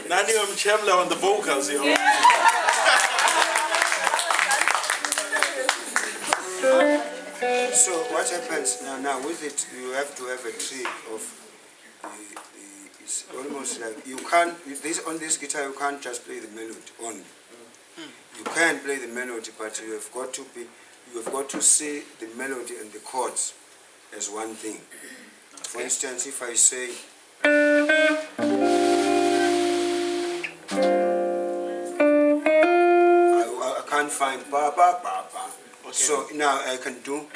Nani umchemla on the vocals, yo. So what happens now with it? You have to have a trick of. It's almost like you can't. On this guitar, you can't just play the melody only. You can play the melody, but you have got to see the melody and the chords as one thing. Okay. For instance, if I say I can't find ba ba ba ba. Okay. So now I can do.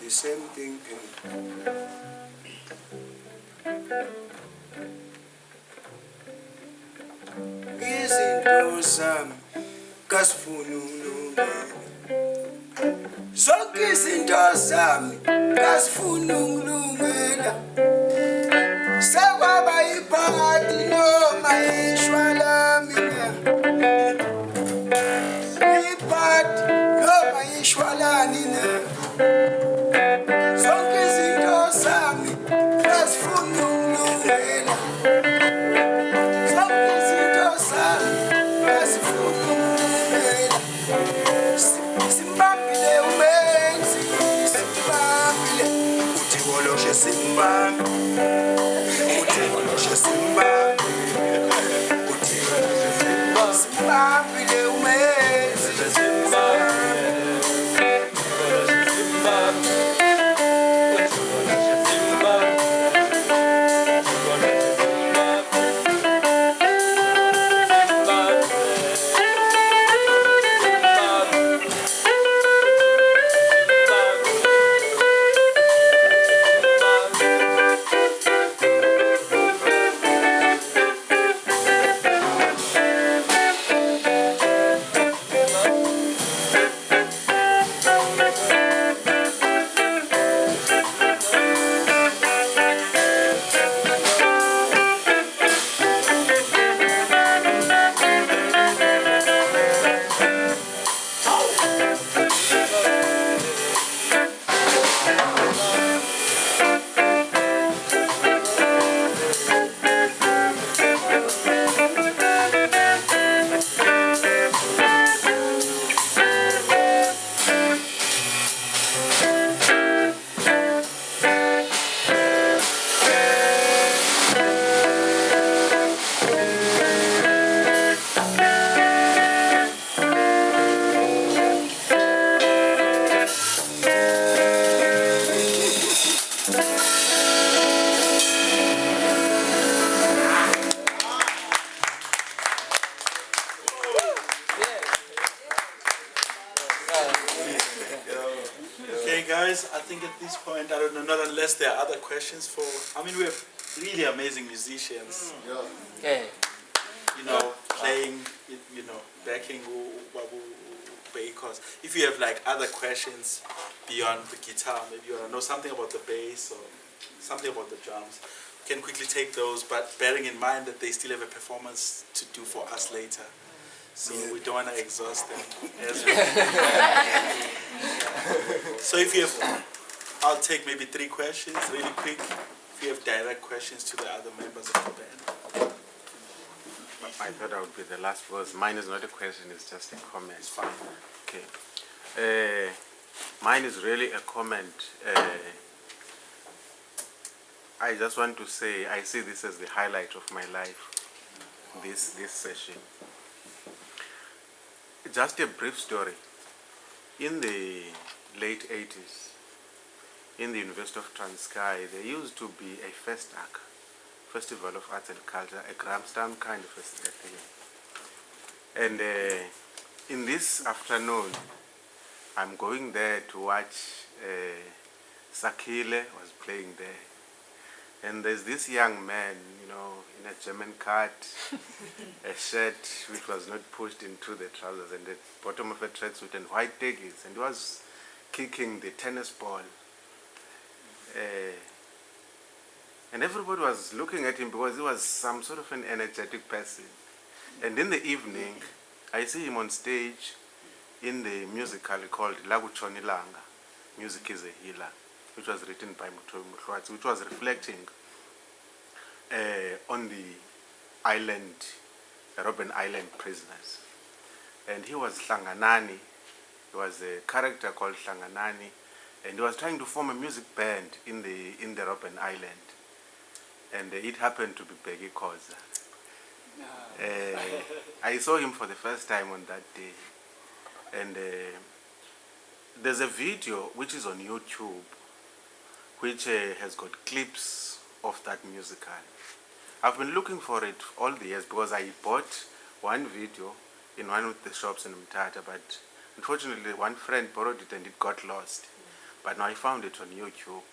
The same thing can izinto zami kasifuna ukulungela zonke izinto zami kasifuna ukulungela sekwaba iphakathi noma ishwa lami iphakathi noma ishwa lani na zonke izinto zami kasifuna ukulungela zonke izinto zami kasifuna ukulungela simbambile umenzi simbambile uthi woloshe simbambile uthi woloshe simbambile uthi woloshe simbambile umenzi simbambile I think at this point, I don't know, not unless there are other questions for, I mean, we have really amazing musicians. You know, playing, you know, backing Bheki Khoza. If you have like other questions beyond the guitar, maybe you want to know something about the bass or something about the drums, you can quickly take those, but bearing in mind that they still have a performance to do for us later. So we don't want to exhaust them as well. So if you have, I'll take maybe 3 questions really quick. If you have direct questions to the other members of the band. I thought I would be the last verse. Mine is not a question, it's just a comment. It's fine. Okay. Mine is really a comment. I just want to say, I see this as the highlight of my life, this session. Just a brief story. In the late 80s, in the University of Transkei, there used to be a FESTAC, Festival of Arts and Culture, a Grahamstown kind of thing. And in this afternoon, I'm going there to watch Sakile was playing there. And there's this young man, you know, in a German cut, a shirt which was not pushed into the trousers, and the bottom of a tracksuit and white leggings, and he was kicking the tennis ball. And everybody was looking at him because he was some sort of an energetic person. And in the evening, I see him on stage in the musical called Laguchoni Langa, Music is a Healer, which was written by Mutoyi Muhlwatsi, which was reflecting on the island, Robben Island prisoners. And he was Hlanganani. He was a character called Hlanganani, and he was trying to form a music band in the Robben Island. And it happened to be Bheki Khoza. I saw him for the first time on that day. And there's a video which is on YouTube which has got clips of that musical. I've been looking for it all the years because I bought one video in one of the shops in Mthatha, but unfortunately one friend borrowed it and it got lost. But now I found it on YouTube.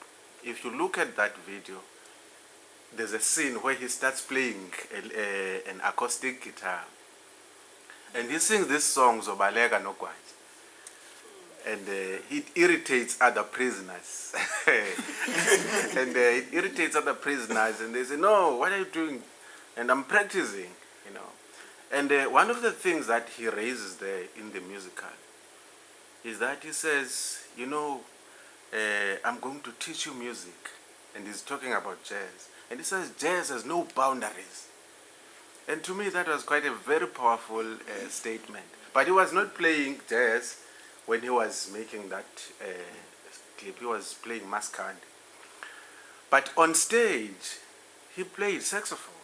If you look at that video, there's a scene where he starts playing an acoustic guitar. And he sings this song, Zobaleka no Kwaji. And it irritates other prisoners. And it irritates other prisoners, and they say, no, what are you doing? And I'm practicing, you know. And one of the things that he raises there in the musical is that he says, you know, I'm going to teach you music. And he's talking about jazz. And he says jazz has no boundaries. And to me that was quite a very powerful statement. But he was not playing jazz when he was making that clip. He was playing Maskandi. But on stage, he played saxophone.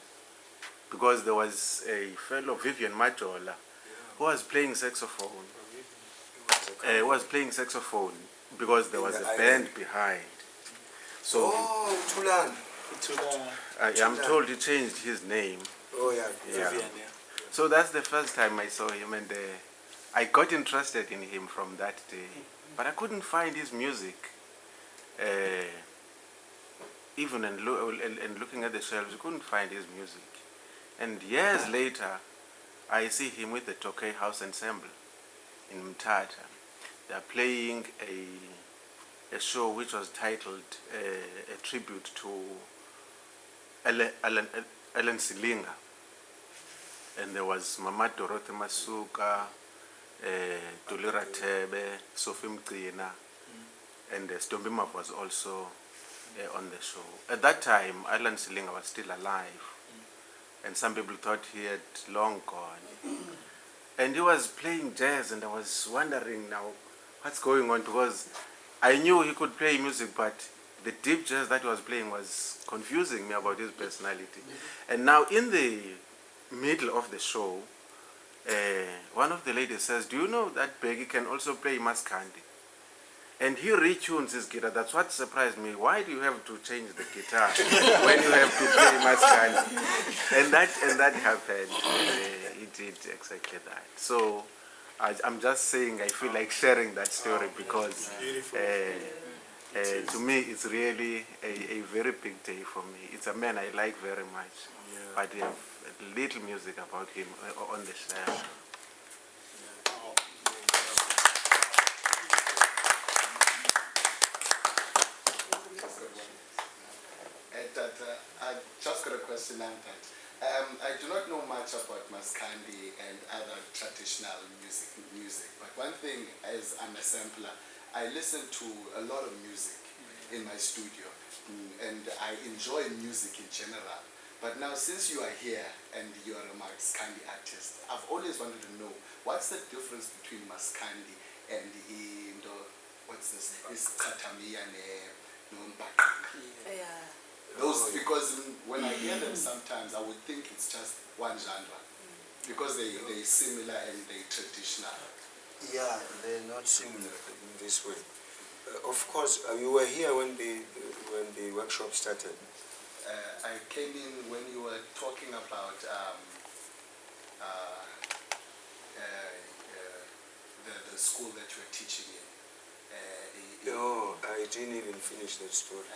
Because there was a fellow, Vivian Majola, who was playing saxophone. He was playing saxophone because there was a band behind. So, Tulan. I'm told he changed his name. Oh, yeah. Vivian, yeah. So that's the first time I saw him, and I got interested in him from that day. But I couldn't find his music. Even and looking at the shelves, you couldn't find his music. And years later, I see him with the Tokay House Ensemble in Mthatha. They're playing a show which was titled a tribute to Ellen Silinga. And there was Mama Dorothy Masuka, Tulira Tebe, Sophie Mqina, and Stombi Map was also on the show. At that time, Ellen Silinga was still alive, and some people thought he had long gone. And he was playing jazz, and I was wondering now what's going on, because I knew he could play music, but the deep jazz that he was playing was confusing me about his personality. And now in the middle of the show, one of the ladies says, do you know that Bheki can also play Maskandi? And he retunes his guitar. That's what surprised me. Why do you have to change the guitar when you have to play Maskandi? And that happened. He did exactly that. So I'm just saying I feel like sharing that story because to me it's really a very big day for me. It's a man I like very much, but we have little music about him on the shelf. I just got a question on that. I do not know much about Maskandi and other traditional music, but one thing is I'm a sampler. I listen to a lot of music in my studio, and I enjoy music in general. But now since you are here and you are a Maskandi artist, I've always wanted to know what's the difference between Maskandi and what's this? Is Katami and Nombaki? Those, because when I hear them sometimes I would think it's just one genre because they're similar and they're traditional. Yeah, they're not similar in this way. Of course, you were here when the workshop started. I came in when you were talking about the school that you were teaching in, No, I didn't even finish that story.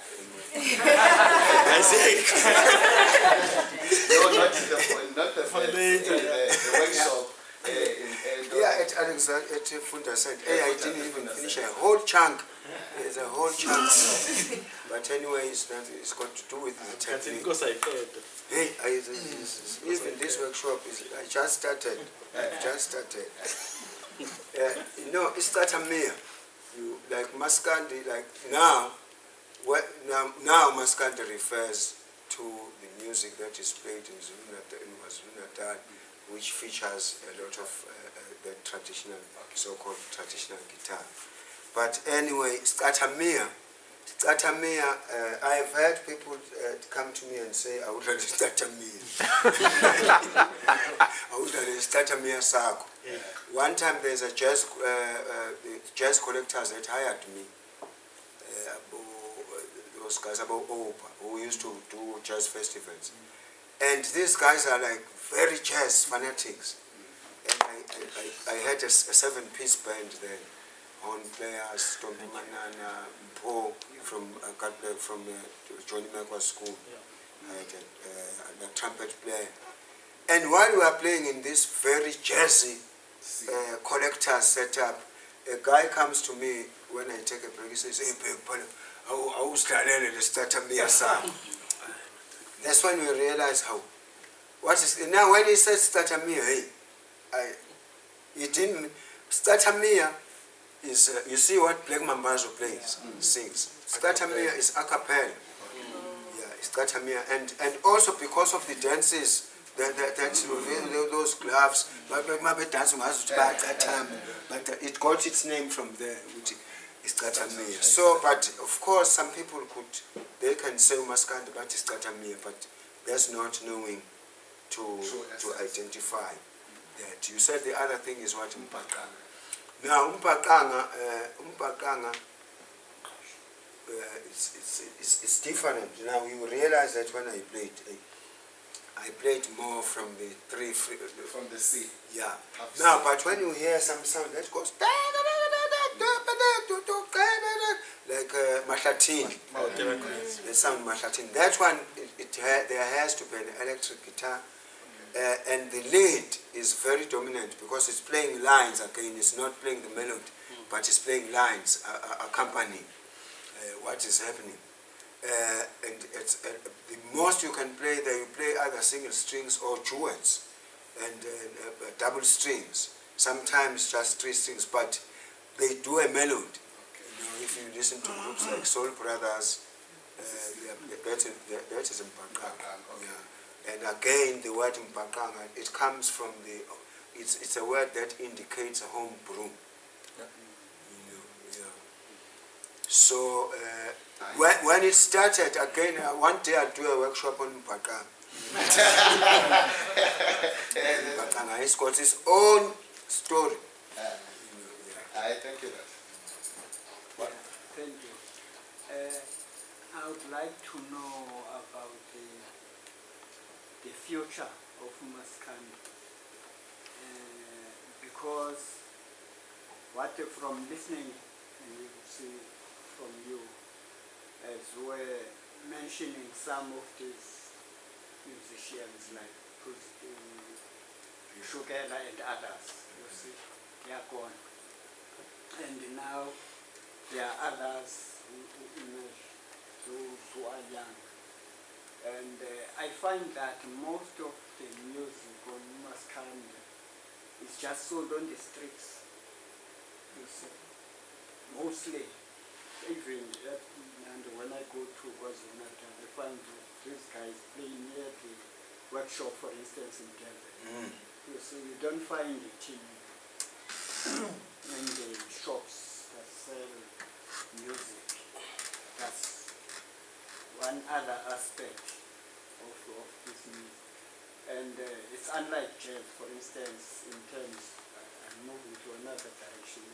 No, not the workshop. Yeah, at Alexander, at Funda said, hey, I didn't even finish a whole chunk. There's a whole chunk. But anyway, it's got to do with the technique. Because I heard. Hey, even this workshop I just started. It's not a mere. You like Maskandi, like now Maskandi refers to the music that is played in KwaZulu-Natal, which features a lot of the traditional, so-called traditional guitar. But anyway, Skatamia, I've heard people come to me and say, I would like to Skatamia. I would like to Skatamia Sako. One time there's a jazz collectors that hired me, those guys about Opa, who used to do jazz festivals. And these guys are like very jazz fanatics. And I had a 7-piece band then. On players, Tommy Manana, Paul from Johnny Makwa School. I had a trumpet player. And while we were playing in this very jazzy collector setup, a guy comes to me when I take a break. He says, "Hey, I was trying to start a mere sound." That's when we realize how. What is now when he says start a mere, he didn't start a mere. Is you see what Black Mambazo plays, sings. Skatamia is a cappella. Yeah, Skatamia, and also because of the dances, that those gloves, but it got its name from there, which is Skatamia. So, but of course, some people they can say Maskandi, but it's Skatamia, but that's not knowing to identify that. You said the other thing is what Mpakanga. Now, Umpakanga, it's different. Now you realize that when I played more from the from the sea. Yeah. Now, but when you hear some sound that goes like Mahlatin, the sound Mahlatin. That one, there has to be an electric guitar. And the lead is very dominant because it's playing lines again. It's not playing the melody, but it's playing lines accompanying what is happening. And it's the most you can play there. You play either single strings or duets and double strings. Sometimes just 3 strings, but they do a melody. You know, if you listen to groups like Soul Brothers, that is in Mpakanga. Yeah. And again, the word Mpakanga, it comes from it's a word that indicates a home brew. Yeah. You know, yeah. So when it started, again, one day I'll do a workshop on Mpakanga. Mpakanga, it's got its own story. I thank you. Thank you. I would like to know about the future of Maskandi, because from listening you see from you, as we're mentioning some of these musicians like Shugela and others, you see, they are gone. And now there are others who emerge, those who are young. And I find that most of the music on Maskandi is just sold on the streets. You see, mostly, even and when I go to KwaZulu-Natal, I find these guys playing near the workshop, for instance, in Durban. You see, you don't find it in the shops that sell music. That's one other aspect of this music. And it's unlike jazz, for instance, in terms, I'm moving to another direction,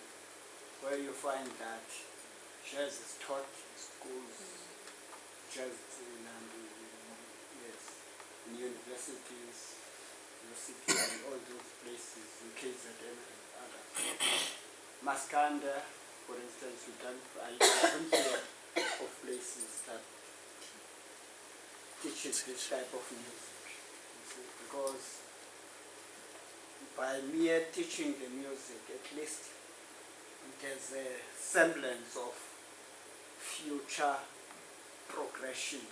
where you find that jazz is taught in schools, jazz in universities, and all those places, in KZN and others. Maskandi for instance, I haven't heard of places that teaches this type of music, you see, because by mere teaching the music, at least there's a semblance of future progression,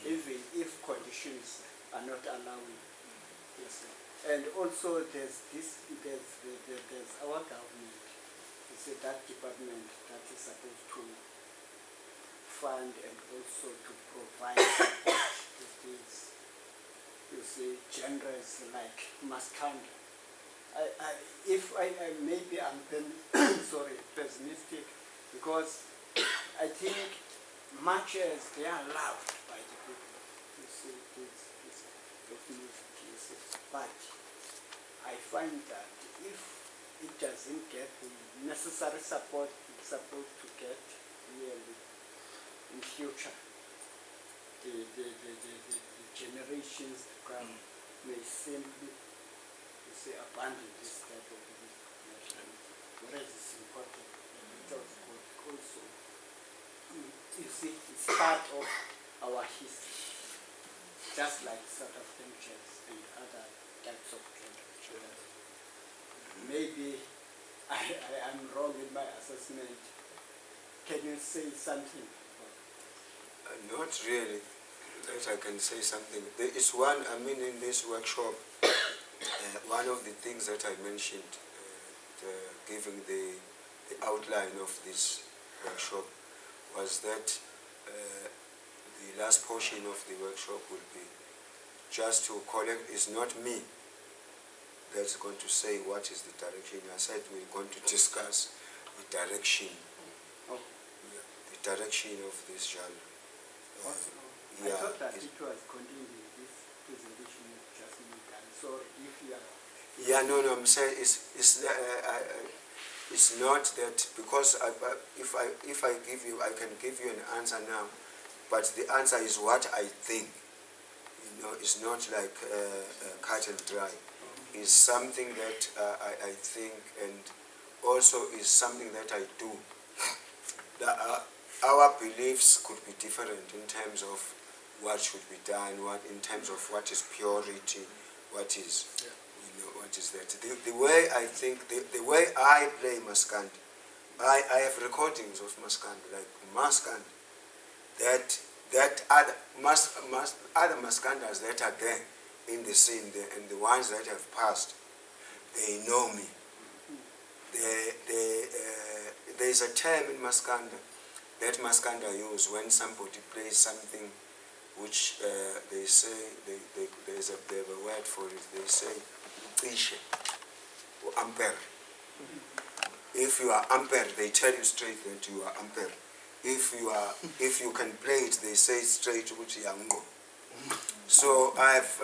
even if conditions are not allowing. Yes, sir. And also there's our government, that department that is supposed to fund and also to provide support to these, you see, genres like Maskandi. Maybe I'm pessimistic, because I think much as they are loved by the people, you see, this of music, you see, but I find that if it doesn't get the necessary support it's supposed to get really in future, the generations to come may simply, you see, abandon this type of music, whereas it's important. Also, you see, it's part of our history, just like South African jazz and other types of genre. Maybe I'm wrong in my assessment. Can you say something? Not really. That I can say something. There is one, in this workshop, one of the things that I mentioned, giving the outline of this workshop, was that the last portion of the workshop will be just to collect. It's not me that's going to say what is the direction. I said we're going to discuss the direction, the direction of this genre. I thought that it was contained in this presentation you just made. So if you are... No, I'm saying it's not that, because if I give you, I can give you an answer now, but the answer is what I think. It's not like cut and dry. It's something that I think, and also is something that I do. Our beliefs could be different in terms of what should be done, in terms of what is purity, what is, what is that. The way I think, the way I play Maskandi, I have recordings of Maskandi, like Maskandi, that other Maskandas that are there in the scene, and the ones that have passed, they know me. There's a term in Maskanda that Maskanda use when somebody plays something which they say, they have a word for it, they say Ishe or ampere. If you are ampere, they tell you straight that you are ampere. If you can play it, they say straight which yango. So I've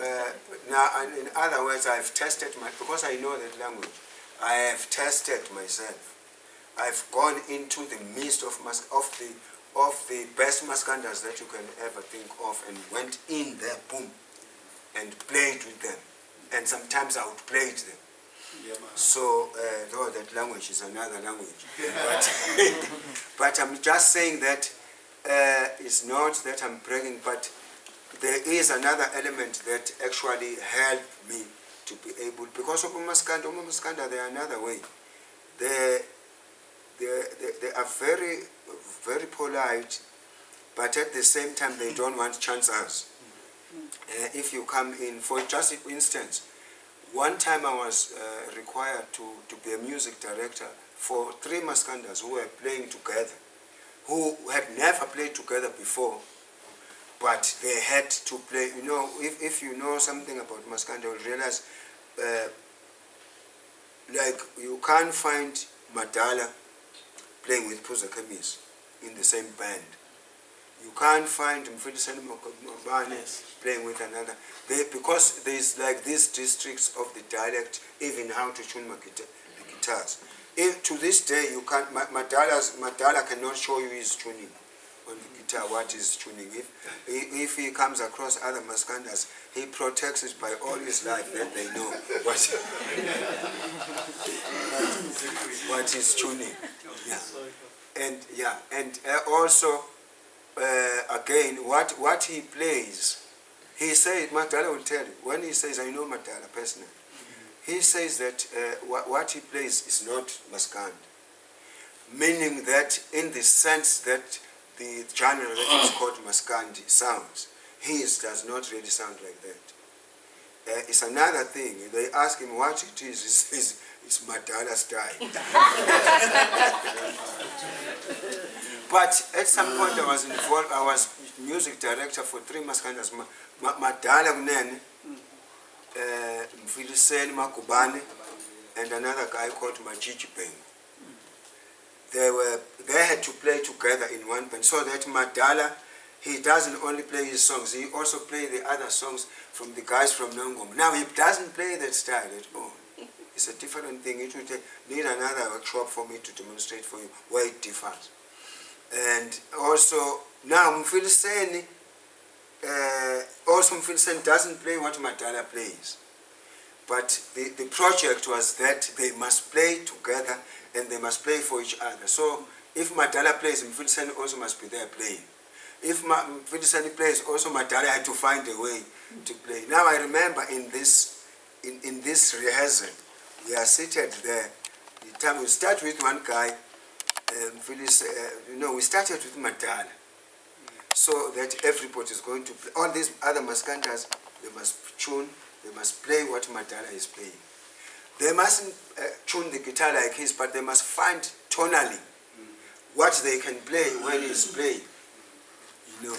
now, in other words, I've tested because I know that language. I have tested myself. I've gone into the midst of the best Maskandas that you can ever think of, and went in there, boom, and played with them. And sometimes I would play to them. So, though that language is another language. But I'm just saying that it's not that I'm bragging, but there is another element that actually helped me to be able, because of Maskanda, they are another way. They are very, very polite, but at the same time they don't want chances. If you come in, for just instance, one time I was required to be a music director for 3 Maskandas who were playing together, who had never played together before, but they had to play. If you know something about Maskanda, you'll realize, like, you can't find Madala playing with Puza Kamis in the same band. You can't find Mfidisani Mokobane playing with another. Because there's like these districts of the dialect, even how to tune the guitars. To this day, you can't. Madala cannot show you his tuning on the guitar. What is tuning? If he comes across other Maskandas, he protects it by all his life that they know what is tuning. And also again, what he plays, he says, Madala will tell you, when he says, I know Madala personally, he says that what he plays is not maskandi, meaning that in the sense that the genre that is called maskandi sounds, his does not really sound like that. It's another thing. They ask him what it is. He says it's Madala style. But at some point I was involved. I was music director for 3 maskandas. Madala Gunene, Mfiliseni Makubane, and another guy called Majiji Beng. They had to play together in one band, so that Madala, he doesn't only play his songs, he also plays the other songs from the guys from Nongoma. Now he doesn't play that style at all. It's a different thing. It would need another workshop for me to demonstrate for you where it differs. And also, now Mfiliseni doesn't play what Madala plays. But the project was that they must play together and they must play for each other. So if Madala plays, Mfiliseni also must be there playing. If Mfiliseni plays, also Madala had to find a way to play. Now I remember in this rehearsal, we are seated there. The time we start with one guy, we started with Madala, so that everybody is going to play. All these other maskandas, they must tune, they must play what Madala is playing. They mustn't tune the guitar like his, but they must find tonally what they can play when he's playing. You know,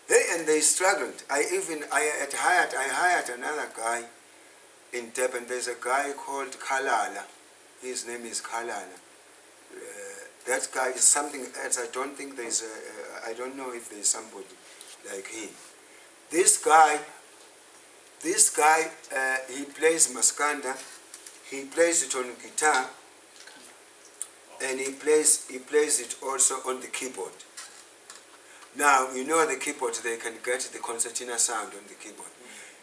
they struggled. I hired another guy in Durban. There's a guy called Kalala. His name is Kalala. That guy is something else. I don't think there's I don't know if there's somebody like him. This guy, he plays maskanda. He plays it on guitar, and he plays it also on the keyboard. Now, you know the keyboard, they can get the concertina sound on the keyboard.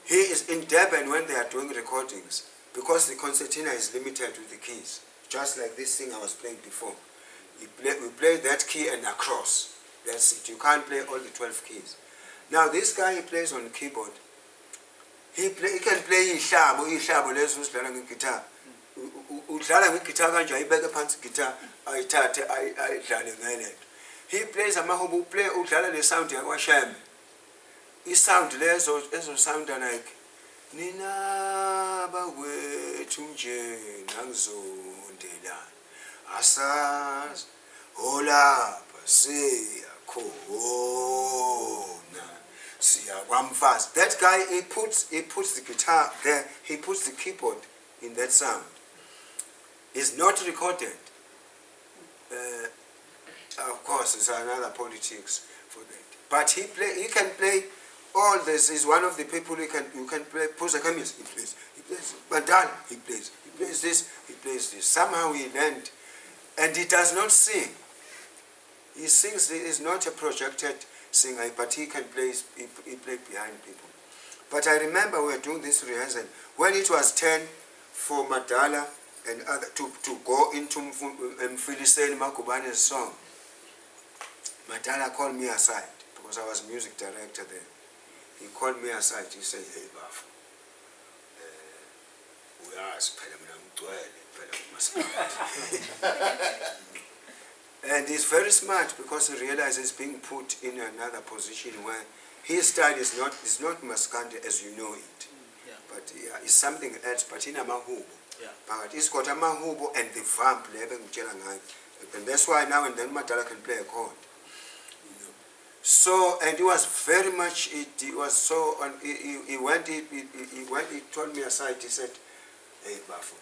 He is in Durban when they are doing recordings, because the concertina is limited with the keys, just like this thing I was playing before. We play that key and across. That's it. You can't play all the 12 keys. Now, this guy, he plays on the keyboard. He can play ihlabo lezo usidlala ngeguitar. Udlala ngeguitar kanje ayibeke phansi guitar ayithathe ayidlale ngene. He plays amahubo udlala le sound yakwaShembe. I sound lezo ezo sound like nina bakwethu nje nangizondela asaz hola siya khona. That guy, he puts the guitar there, he puts the keyboard in that sound. It's not recorded. Of course, it's another politics for that. But he can play all this. He's one of the people you can play. Posa Kamis, he plays Bandana, he plays this, he plays this. Somehow he learned, and he does not sing. He sings. He is not a projected singer, but he can play. He played behind people. But I remember we were doing this rehearsal when it was 10 for Madala and other to go into Mfiliseni Makubane's song. Madala called me aside because I was music director then. He called me aside. He said, "Hey, Bafo, we asked And he's very smart because he realizes he's being put in another position where his style is not maskandi as you know it. Yeah. But it's something else, but in a mahubo. Yeah. But it's got a mahubo and the vamp and that's why now and then Madala can play a chord. You know. So, and he was very much, he was so, he told me aside, he said, "Hey, Bafo,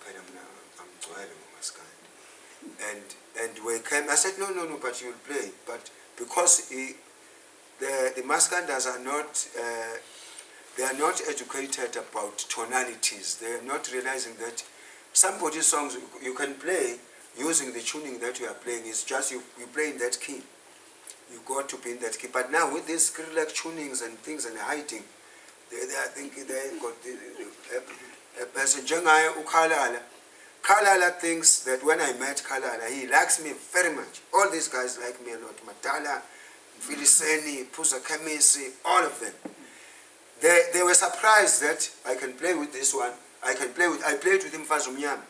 I'm tired of maskandi." And we came, I said, no, but you'll play. But because the maskandas are not, they are not educated about tonalities. They are not realizing that somebody's songs you can play using the tuning that you are playing. It's just you play in that key. You got to be in that key. But now with these Skrillex tunings and things and hiding, I think they got a person Ukhalala. Kalala thinks that when I met Kalala, he likes me very much. All these guys like me a lot. Matala, Filiseni, Puza Kamisi, all of them. They were surprised that I can play with this one. I played with him Fazumyam.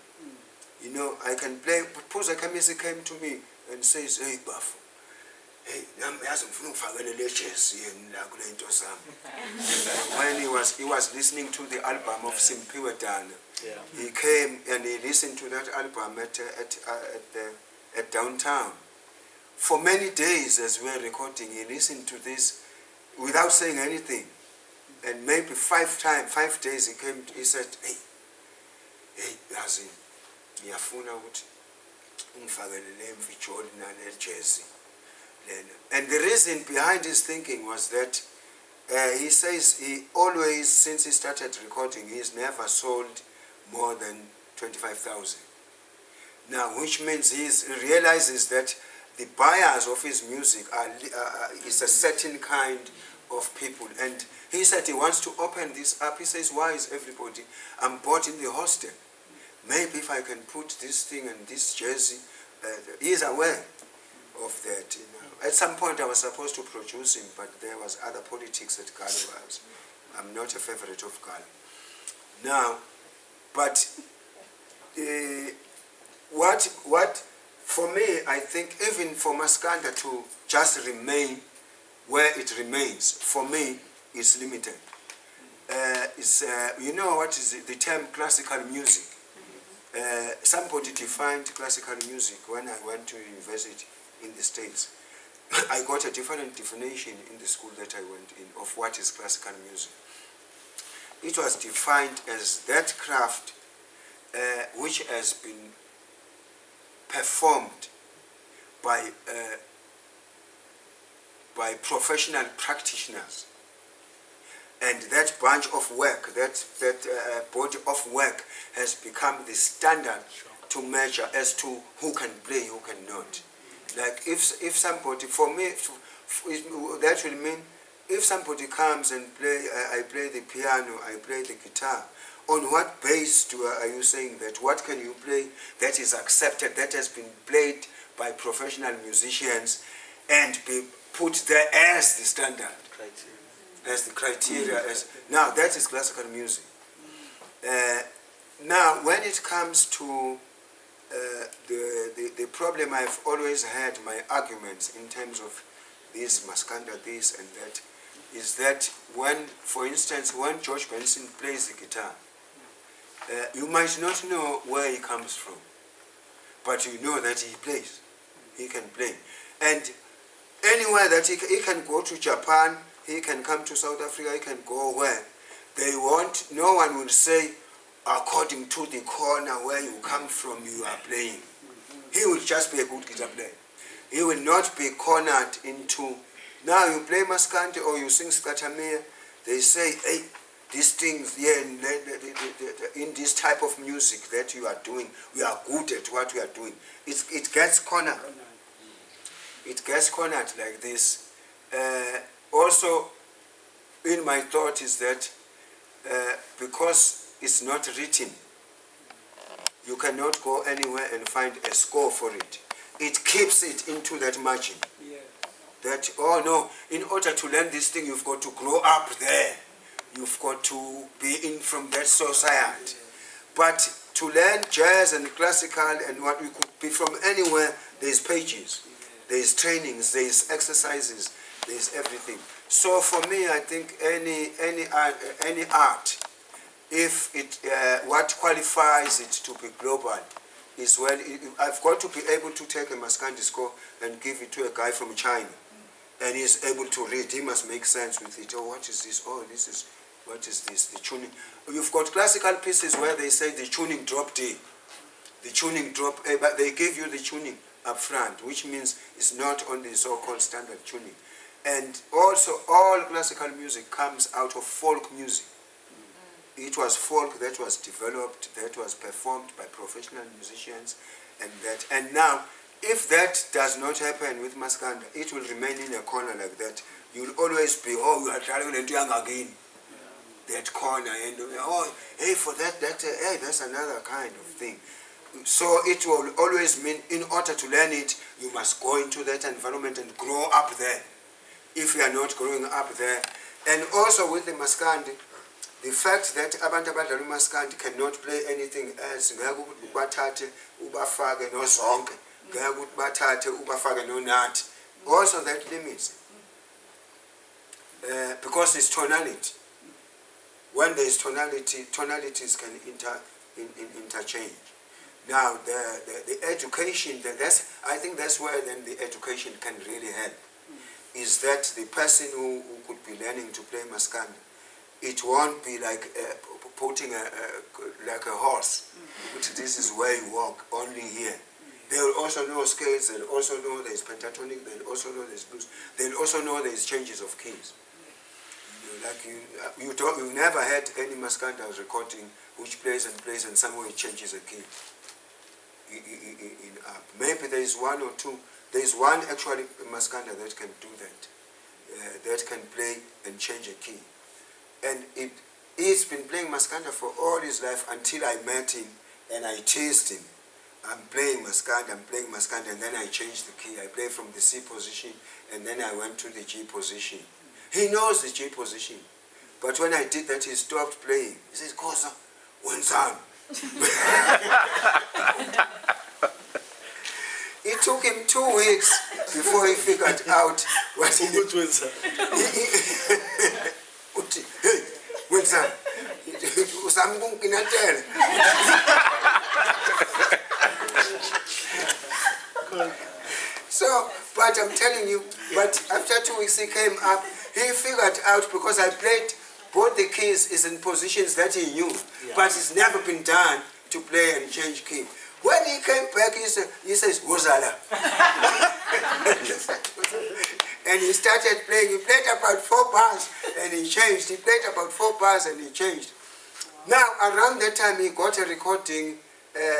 You know, I can play. Puza Kamisi came to me and says, hey, Bafu, hey, when he was listening to the album of Simpiwe Dana, he came and he listened to that album at downtown. For many days as we were recording, he listened to this without saying anything. And maybe 5 days he came, he said, hey, Yazi, ngiyafuna ukuthi ungifakelele imfijoli nale jazz. And the reason behind his thinking was that he says he always, since he started recording, he's never sold more than 25,000. Now, which means he realizes that the buyers of his music is a certain kind of people. And he said he wants to open this up. He says, why is everybody? I'm bored in the hostel. Maybe if I can put this thing and this jersey, he is aware of that. You know. At some point I was supposed to produce him, but there was other politics at Galo. I'm not a favorite of Galo. Now, but what for me, I think even for Maskanda to just remain where it remains, for me, is limited. You know what is the term classical music? Somebody defined classical music when I went to university in the States. I got a different definition in the school that I went in of what is classical music. It was defined as that craft which has been performed by professional practitioners. And that bunch of work, that body of work has become the standard to measure as to who can play, who cannot. Like if somebody, for me, that will mean if somebody comes and I play the piano, I play the guitar, on what base are you saying that? What can you play that is accepted, that has been played by professional musicians and be put there as the standard? As the criteria, now that is classical music. Now, when it comes to the problem I've always had, my arguments in terms of this, Maskanda, this and that, is that when, for instance, when George Benson plays the guitar, you might not know where he comes from, but you know that he plays, he can play. And anywhere that he can go to Japan, he can come to South Africa, he can go where they want. No one will say, according to the corner where you come from, you are playing. He will just be a good guitar player. He will not be cornered into, now you play Maskandi or you sing Skatamir, they say, hey, these things, yeah, in this type of music that you are doing, we are good at what we are doing. It gets cornered. It gets cornered like this. Also, in my thought is that because it's not written, you cannot go anywhere and find a score for it. It keeps it into that margin. Yeah. That, oh no, in order to learn this thing, you've got to grow up there. You've got to be in from that society. But to learn jazz and classical and what we could be from anywhere, there's pages, there's trainings, there's exercises, there's everything. So for me, I think any art, if it what qualifies it to be global is when I've got to be able to take a Maskandi score and give it to a guy from China, and he's able to read. He must make sense with it. Oh, what is this? Oh, this is, what is this? The tuning. You've got classical pieces where they say the tuning drop D, the tuning drop A, but they give you the tuning up front, which means it's not on the so-called standard tuning. And also, all classical music comes out of folk music. It was folk that was developed, that was performed by professional musicians, and now, if that does not happen with Maskanda, it will remain in a corner like that. You'll always be, oh, you are trying to young again. That corner, and oh, hey, for that, hey, that's another kind of thing. So it will always mean, in order to learn it, you must go into that environment and grow up there. If you are not growing up there. And also with the maskandi, the fact that abantu abadlala umaskandi cannot play anything else, ngeke ukuthi bathathe ubafake nozonke, ngeke ukuthi bathathe ubafake nonathi. Also that limits. Because it's tonality. When there is tonality, tonalities can interchange. Now the education, I think that's where then the education can really help. Is that the person who could be learning to play maskandi, it won't be like putting like a horse. Which this is where you walk, only here. They'll also know scales, they'll also know there's pentatonic, they'll also know there's blues, they'll also know there's changes of keys. Like you never had any maskanda recording which plays and somewhere it changes a key. In up. Maybe there is one or two. There is one actually maskanda that can do that. That can play and change a key. And he's been playing maskanda for all his life until I met him and I teased him. I'm playing maskanda, and then I changed the key. I play from the C position and then I went to the G position. He knows the G position. But when I did that, he stopped playing. He says, Khoza, wenzani? It took him 2 weeks before he figured out what he did. Hey, wenzani? Uzama ukunginatela. So, but I'm telling you, but after 2 weeks he came up, he figured out because I played both the keys is in positions that he knew, but it's never been done to play and change key. When he came back, he says, Wozala. And he started playing. He played about 4 bars and he changed. He played about 4 bars and he changed. Now, around that time, he got a recording.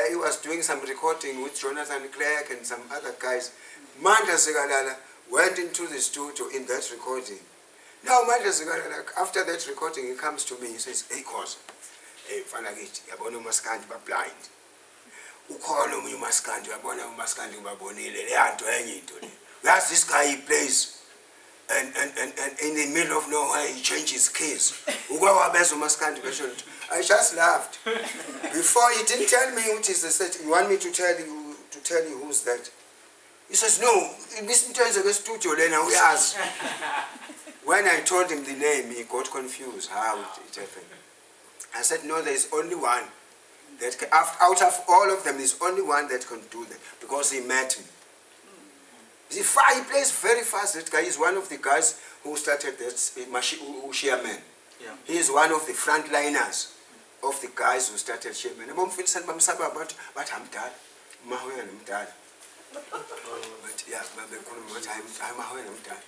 He was doing some recording with Jonathan Clark and some other guys. Manda Segalala went into the studio in that recording. Now, Manda Segalala, after that recording, he comes to me. He says, hey, Khoza, hey, Fanagit, yabona umaskandi ba blind. Ukhona umunye umaskandi, yabona umaskandi ngibabonile. Le yanto enye into le. That's this guy, he plays. And in the middle of nowhere, he changes keys. I just laughed. Before, he didn't tell me what is the set. You want me to tell you who's that? He says, no, listen to the studio, then we ask. When I told him the name, he got confused how it happened. I said, no, there's only one. That can, out of all of them, there's only one that can do that, because he met me. He plays very fast. That guy is one of the guys who started that Shearman. Yeah. He is one of the frontliners of the guys who started Shearman. But I'm done. But yeah, I'm done.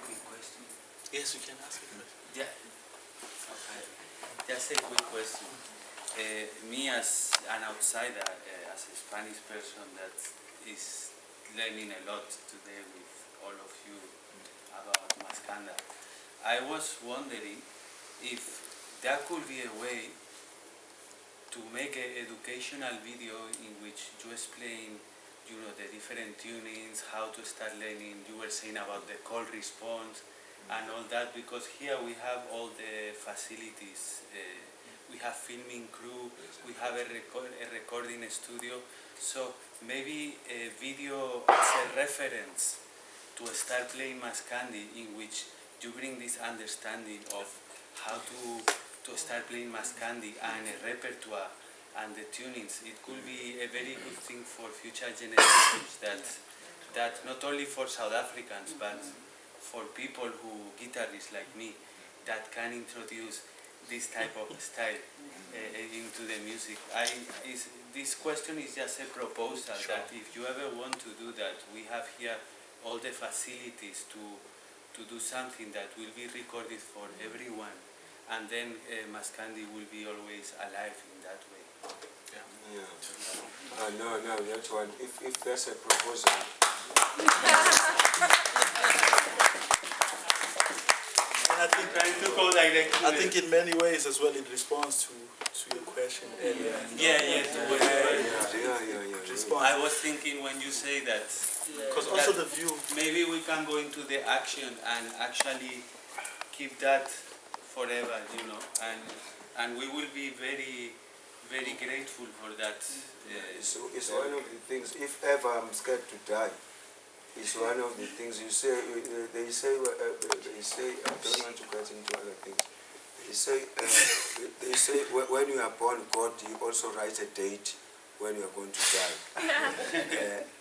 Quick question. Yes, you can ask it. Yeah. Okay. Just a quick question. Me as an outsider, as a Spanish person that is learning a lot today with all of you about Maskanda, I was wondering if there could be a way to make an educational video in which you explain, you know, the different tunings, how to start learning. You were saying about the call response and all that, because here we have all the facilities. We have filming crew, we have a recording studio, so maybe a video as a reference to start playing Maskandi, in which you bring this understanding of how to start playing Maskandi and a repertoire and the tunings. It could be a very good thing for future generations, that not only for South Africans but for people who, guitarists like me, that can introduce this type of style into the music. This question is just a proposal, sure, that if you ever want to do that, we have here all the facilities to do something that will be recorded for everyone, and then Maskandi will be always alive in that way. Yeah. No, that one, if that's a proposal. I think in many ways as well, it responds to your question. response. I was thinking when you say that, Because also the view. maybe we can go into the action and actually keep that forever, you know, and we will be very, very grateful for that. So it's one of the things, if ever I'm scared to die, it's one of the things you say, they say, I don't want to get into other things. They say when you are born, God, He also writes a date when you are going to die.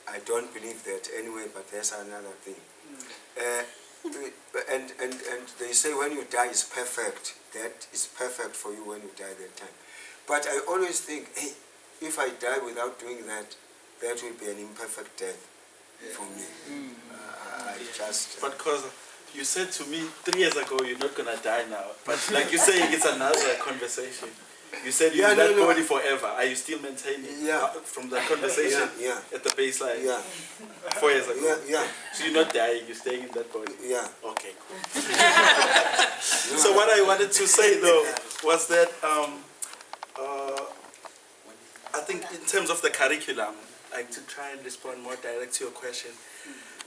I don't believe that anyway, but that's another thing. And they say when you die is perfect. That is perfect for you when you die that time. But I always think, hey, if I die without doing that, that will be an imperfect death for me. But because you said to me 3 years ago, you're not gonna die now. But like you're saying, it's another conversation. You said you're in that body forever. Are you still maintaining from that conversation at the baseline 4 years ago? So you're not dying, you're staying in that body? Okay, cool. So what I wanted to say though was that I think in terms of the curriculum, like to try and respond more direct to your question,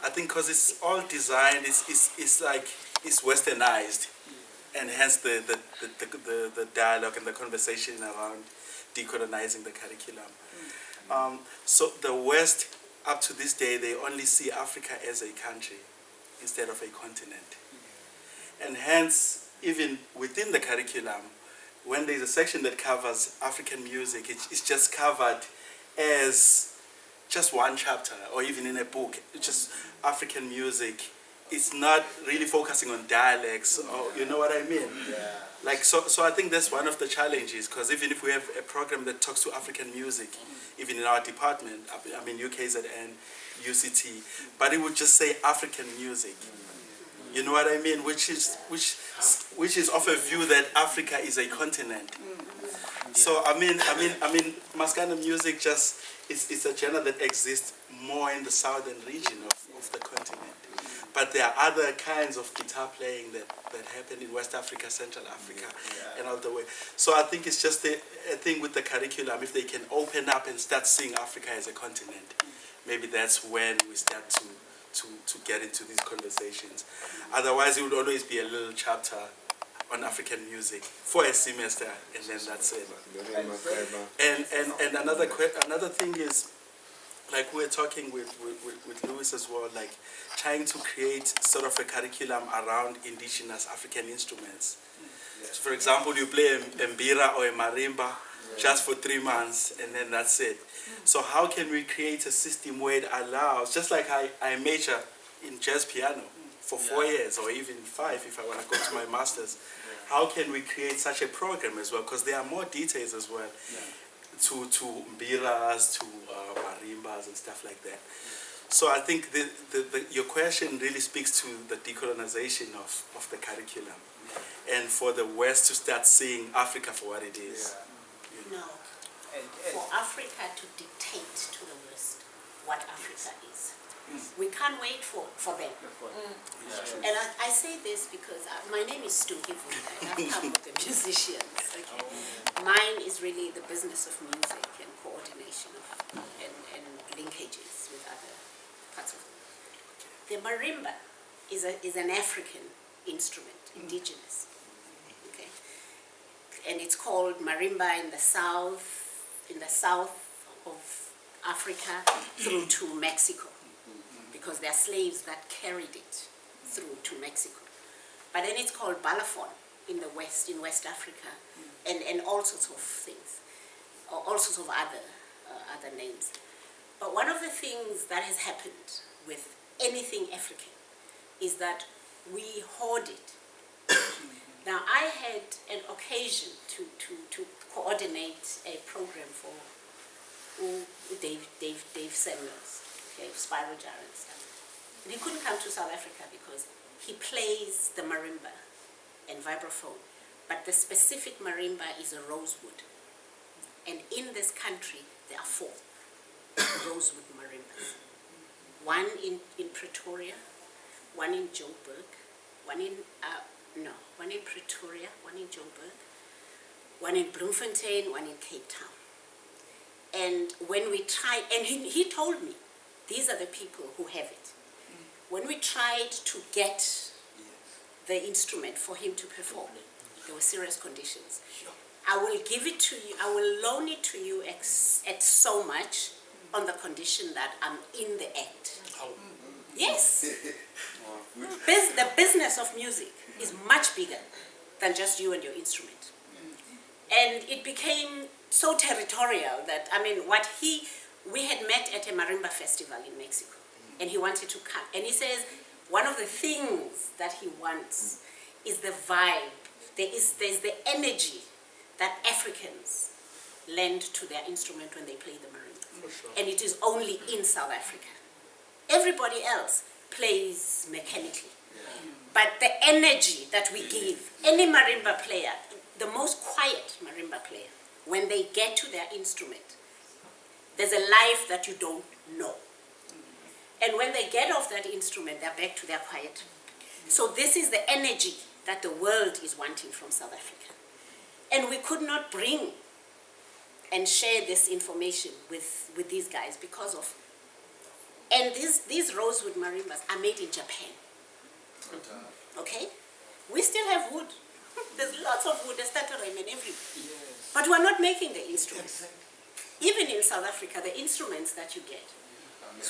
I think because it's all designed, it's like it's westernized, and hence the dialogue and the conversation around decolonizing the curriculum. So the West, up to this day, they only see Africa as a country instead of a continent. And hence, even within the curriculum, when there's a section that covers African music, it's just covered as just one chapter, or even in a book, it's just African music. It's not really focusing on dialects, or you know what I mean? Like so I think that's one of the challenges, because even if we have a program that talks to African music, even in our department, I mean UKZN, UCT, but it would just say African music. You know what I mean? Which is of a view that Africa is a continent. So I mean, Maskana music just is a genre that exists more in the southern region of the continent. But there are other kinds of guitar playing that happen in West Africa, Central Africa, and all the way. So I think it's just a thing with the curriculum. If they can open up and start seeing Africa as a continent, maybe that's when we start to get into these conversations. Otherwise, it would always be a little chapter on African music for a semester, and then that's it. And another thing is, like we're talking with Louis as well, like trying to create sort of a curriculum around indigenous African instruments. So for example, you play a mbira or a marimba just for 3 months, and then that's it. So how can we create a system where it allows, just like I major in jazz piano for 4 years, or even 5 if I want to go to my master's, how can we create such a program as well? Because there are more details as well to mbiras, to marimbas and stuff like that. So I think your question really speaks to the decolonization of the curriculum, and for the West to start seeing Africa for what it is. No. For Africa to dictate to the West what Africa is. We can't wait for them. And I say this because my name is Stunki Vunda, and I've come with the musicians. Okay? Mine is really the business of music and coordination and linkages with other parts of the world. The marimba is an African instrument, indigenous. Okay? And it's called marimba in the south of Africa through to Mexico, because there are slaves that carried it through to Mexico. But then it's called balafon in the West, in West Africa, and all sorts of things, or all sorts of other names. But one of the things that has happened with anything African is that we hoard it. Now, I had an occasion to coordinate a program for Dave Samuels, okay, Spiral Jar and stuff. And he couldn't come to South Africa because he plays the marimba and vibraphone, but the specific marimba is a rosewood. And in this country, there are 4 rosewood marimbas. One in Pretoria, one in Joburg, one in Pretoria, one in Joburg, one in Bloemfontein, one in Cape Town. And when we tried, and he told me, these are the people who have it. When we tried to get the instrument for him to perform, there were serious conditions. I will give it to you, I will loan it to you at so much on the condition that I'm in the act. Yes. The business of music is much bigger than just you and your instrument. And it became so territorial that, I mean, we had met at a marimba festival in Mexico, and he wanted to come. And he says, one of the things that he wants is the vibe. There's the energy that Africans lend to their instrument when they play the marimba. For sure. And it is only in South Africa. Everybody else plays mechanically. But the energy that we give, any marimba player, the most quiet marimba player, when they get to their instrument, there's a life that you don't know. And when they get off that instrument, they're back to their quiet. So this is the energy that the world is wanting from South Africa. And we could not bring and share this information with these guys because of, and these rosewood marimbas are made in Japan. Okay? We still have wood. There's lots of wood, there's tatarem and everything. Yes. But we're not making the instruments. Even in South Africa, the instruments that you get, do you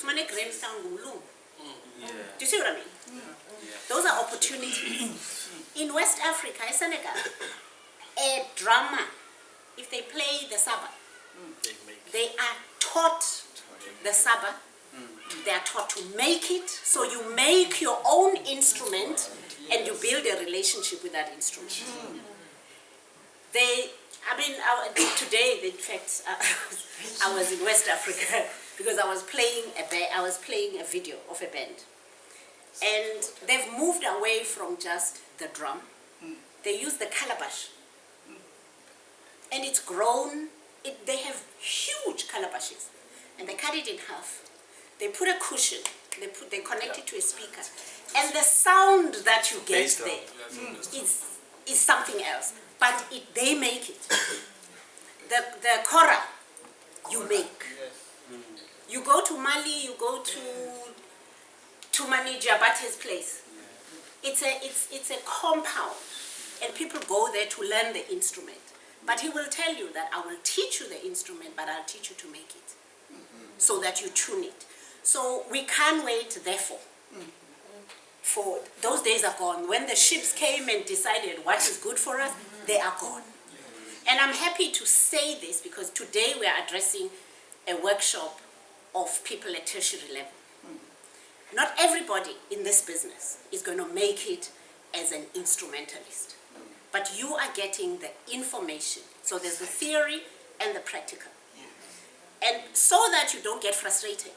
see what I mean? Those are opportunities. In West Africa, in Senegal, a drummer, if they play the saba, they are taught the saba, they are taught to make it, so you make your own instrument and you build a relationship with that instrument. Today, in fact, I was in West Africa because I was playing a video of a band. And they've moved away from just the drum. They use the calabash. And it's grown. They have huge calabashes. And they cut it in half. They put a cushion. They connect it to a speaker. And the sound that you get there is something else. But they make it. The kora, you make. You go to Mali, you go to Mani Diabate's place. It's a compound, and people go there to learn the instrument. But he will tell you that I will teach you the instrument, but I'll teach you to make it, so that you tune it. So we can't wait, therefore. For those days are gone. When the ships came and decided what is good for us, they are gone. And I'm happy to say this because today we are addressing a workshop of people at tertiary level. Not everybody in this business is going to make it as an instrumentalist. But you are getting the information. So there's the theory and the practical. And so that you don't get frustrated.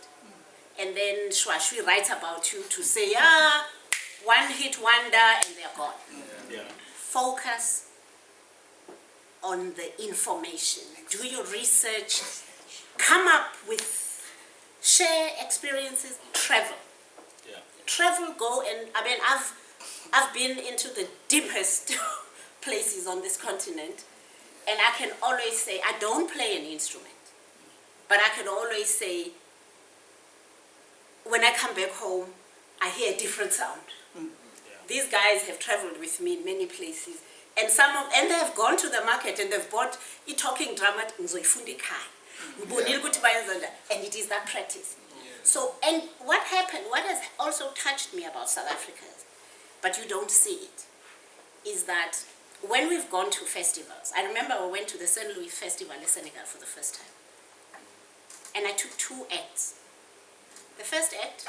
And then Shwashwi writes about you to say, one hit wonder and they're gone. Yeah. Focus on the information. Do your research. Come up with, share experiences, travel. Yeah. Travel, go, and I mean, I've been into the deepest places on this continent, and I can always say, I don't play an instrument, but I can always say, when I come back home, I hear a different sound. Yeah. These guys have traveled with me in many places, and they have gone to the market and they've bought a talking drum at Nzoifundi Kai. And it is that practice. So, and what has also touched me about South Africa, but you don't see it, is that when we've gone to festivals, I remember we went to the St. Louis Festival in Senegal for the first time. And I took 2 acts. The first act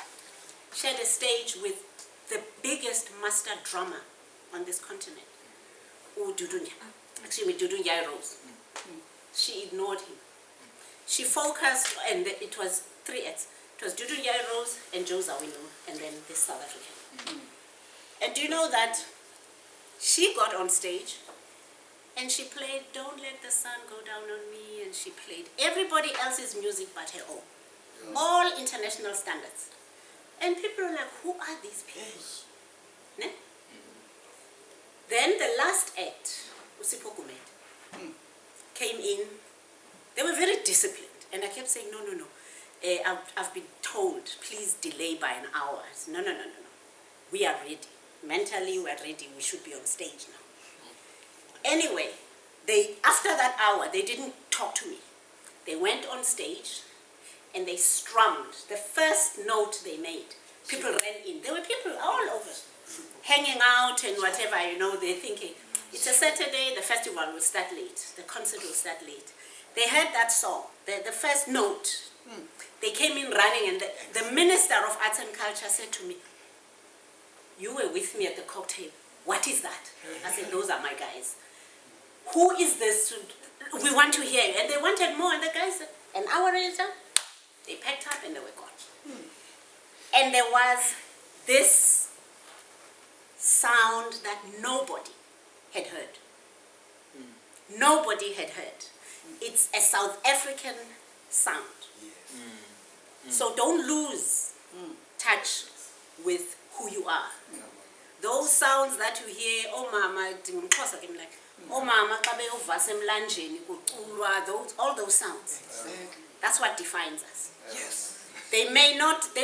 shared a stage with the biggest master drummer on this continent, Dudunya Rose. She ignored him. She focused, and it was 3 acts. It was Dudunya Rose and Joe Zawino, and then this South African. And do you know that she got on stage and she played Don't Let the Sun Go Down on Me, and she played everybody else's music but her own. All international standards. And people are like, who are these people? Ne? Then the last act, Usipho Gumede, came in. They were very disciplined. And I kept saying, no. I've been told, please delay by an hour. I said, no. We are ready. Mentally, we're ready. We should be on stage now. Anyway, after that hour, they didn't talk to me. They went on stage and they strummed. The first note they made, people ran in. There were people all over, hanging out and whatever, they're thinking, it's a Saturday, the festival will start late, the concert will start late. They heard that song, the first note. They came in running, and the Minister of Arts and Culture said to me, you were with me at the cocktail. What is that? I said, those are my guys. Who is this? We want to hear you. And they wanted more, and the guys said, an hour later, they packed up and they were gone. And there was this sound that nobody had heard. Nobody had heard. It's a South African sound. So don't lose touch with who you are. Those sounds that you hear, oh mama, like, oh mama, all those sounds. That's what defines us. Yes. They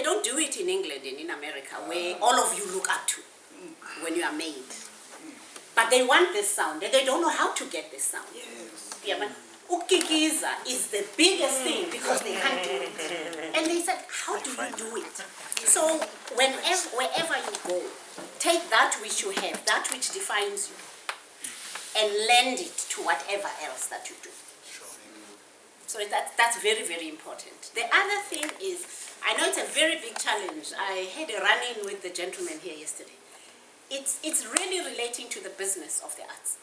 don't do it in England and in America, where all of you look up to when you are made. But they want this sound, and they don't know how to get this sound. Yeah, but Ukikiza is the biggest thing because they can't do it. And they said, how do you do it? So wherever you go, take that which you have, that which defines you, and lend it to whatever else that you do. So that's very, very important. The other thing is, I know it's a very big challenge. I had a run-in with the gentleman here yesterday. It's really relating to the business of the arts.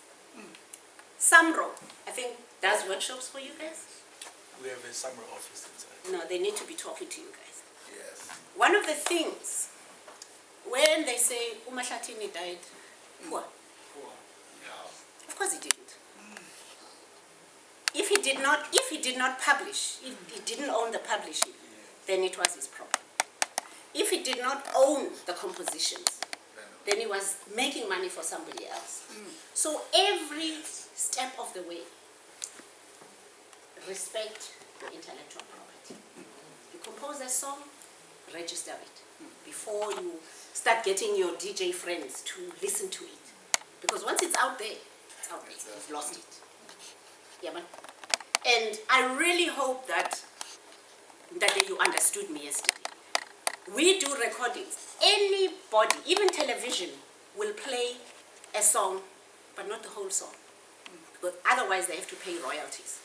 Samro, I think, does workshops for you guys? We have a summer office inside. No, they need to be talking to you guys. Yes. One of the things, when they say Umashatini died, poor. Of course he didn't. If he did not publish, if he didn't own the publishing, then it was his problem. If he did not own the compositions, then he was making money for somebody else. So every step of the way, respect your intellectual property. You compose a song, register it before you start getting your DJ friends to listen to it. Because once it's out there, it's out there. You've lost it. Yeah, man. And I really hope that you understood me yesterday. We do recordings. Anybody, even television, will play a song, but not the whole song. Because otherwise they have to pay royalties.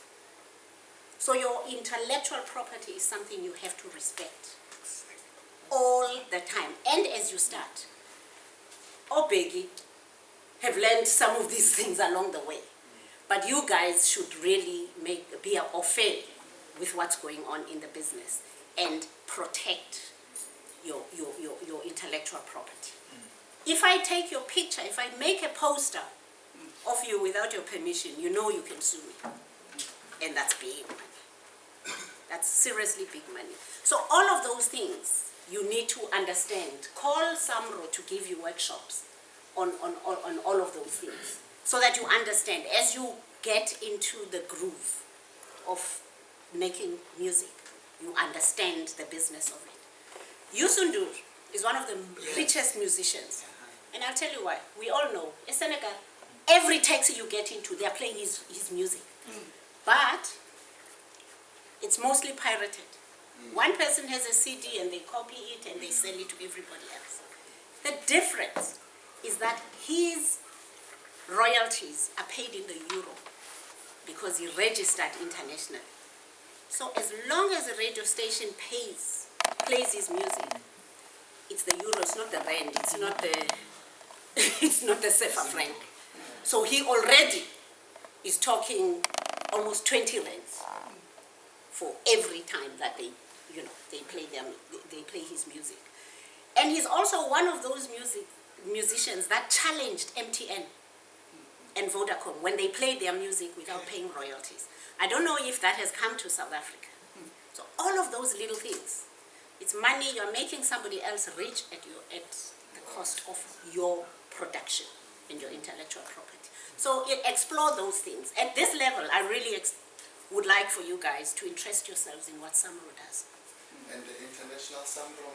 So your intellectual property is something you have to respect all the time. And as you start, Bheki have learned some of these things along the way. But you guys should really be au fait with what's going on in the business and protect your intellectual property. If I take your picture, if I make a poster of you without your permission, you know you can sue me. And that's big money. That's seriously big money. So all of those things you need to understand. Call Samro to give you workshops on all of those things, so that you understand as you get into the groove of making music, you understand the business of it. Yusundur is one of the richest musicians. And I'll tell you why. We all know, in Senegal, every taxi you get into, they're playing his music. But it's mostly pirated. One person has a CD and they copy it and they sell it to everybody else. The difference is that his royalties are paid in the euro because he registered internationally. So as long as the radio station plays his music, it's the euro, it's not the rand, it's not the CFA franc. So he already is talking almost 20 rands for every time that they play his music. And he's also one of those musicians that challenged MTN and Vodacom when they played their music without paying royalties. I don't know if that has come to South Africa. So all of those little things, it's money. You're making somebody else rich at the cost of your production and your intellectual property. So explore those things. At this level, I really would like for you guys to interest yourselves in what Samro does. And the International Samro?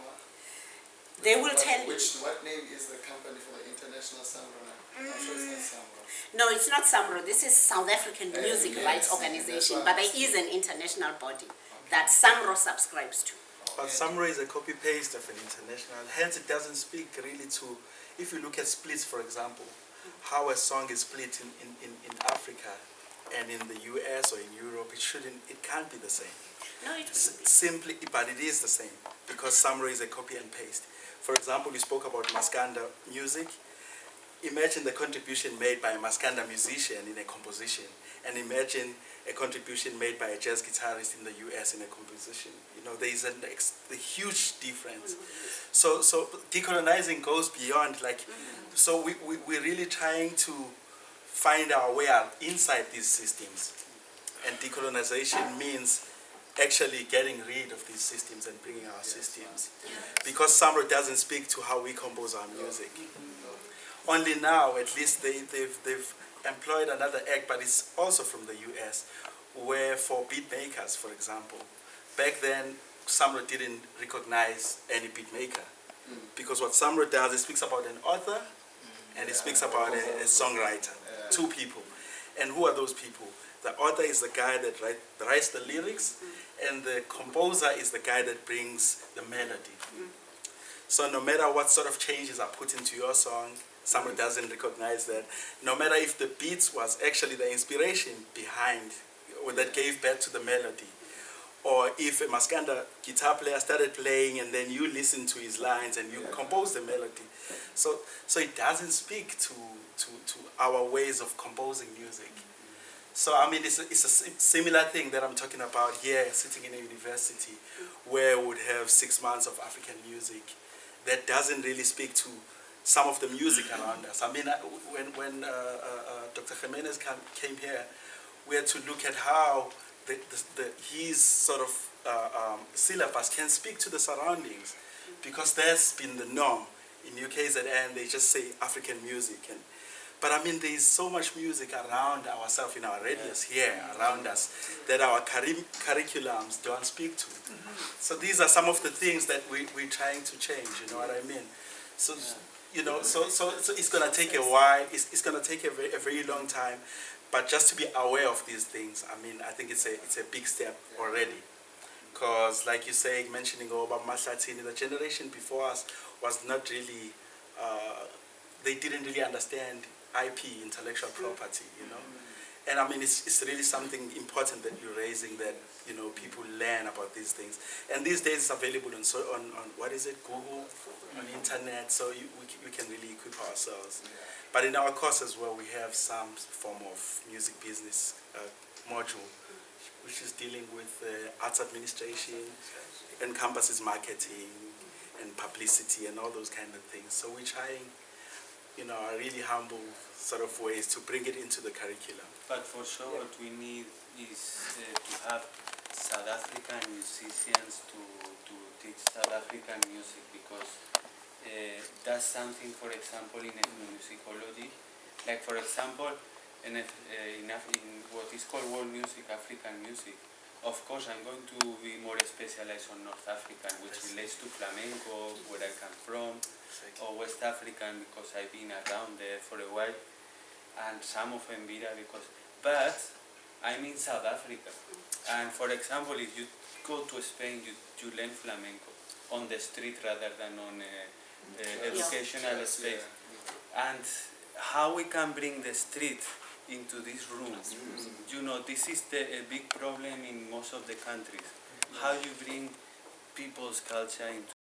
They will tell you. What name is the company for the International Samro? I'm sure it's not Samro. No, it's not Samro. This is South African Music yes, Rights that's Organization, what but I'm there is an international body that Samro subscribes to. But Samro is a copy-paste of an international, hence it doesn't speak really to, if you look at splits, for example, how a song is split in Africa and in the US or in Europe, it can't be the same. No, it wouldn't be. Simply, but it is the same, because Samro is a copy and paste. For example, you spoke about Maskanda music. Imagine the contribution made by a Maskanda musician in a composition, and imagine a contribution made by a jazz guitarist in the US in a composition. You know, there is a huge difference. So decolonizing goes beyond, like, so we're really trying to find our way out inside these systems. And decolonization means actually getting rid of these systems and bringing our systems. Because Samro doesn't speak to how we compose our music. Only now, at least, they've employed another act, but it's also from the US, where for beat makers, for example, back then, Samro didn't recognize any beat maker. Because what Samro does, it speaks about an author, and it speaks about a songwriter, two people. And who are those people? The author is the guy that writes the lyrics, and the composer is the guy that brings the melody. So no matter what sort of changes are put into your song, Samro doesn't recognize that. No matter if the beats was actually the inspiration behind, or that gave birth to the melody, or if a Maskanda guitar player started playing and then you listen to his lines and you compose the melody. So it doesn't speak to our ways of composing music. So I mean, it's a similar thing that I'm talking about here, sitting in a university where we would have 6 months of African music that doesn't really speak to some of the music around us. I mean, when Dr. Jimenez came here, we had to look at how his sort of syllabus can speak to the surroundings, because that's been the norm. In UKZN, they just say African music. But I mean, there is so much music around ourselves, in our radius here, around us, that our curriculums don't speak to. So these are some of the things that we're trying to change, you know what I mean? So, you know, so it's going to take a while, it's going to take a very long time, but just to be aware of these things, I mean, I think it's a big step already. Because, like you say, mentioning about Mahlatini, the generation before us was not really, they didn't really understand IP, intellectual property, you know. And I mean, it's really something important that you're raising, that, you know, people learn about these things. And these days it's available on what is it, Google, on internet, so we can really equip ourselves. But in our course as well, we have some form of music business module, which is dealing with arts administration, encompasses marketing and publicity and all those kind of things. So we're trying, you know, a really humble sort of ways to bring it into the curriculum. But for sure, what we need is to have South African musicians to teach South African music, because that's something, for example, in ethnomusicology. Like, for example, in what is called world music, African music, of course I'm going to be more specialized on North African, which relates to flamenco, where I come from, or West African, because I've been around there for a while, and some of Mbira, but I'm in South Africa. And for example, if you go to Spain, you learn flamenco on the street rather than on educational space. And how we can bring the street into these rooms, you know, this is a big problem in most of the countries. How you bring people's culture into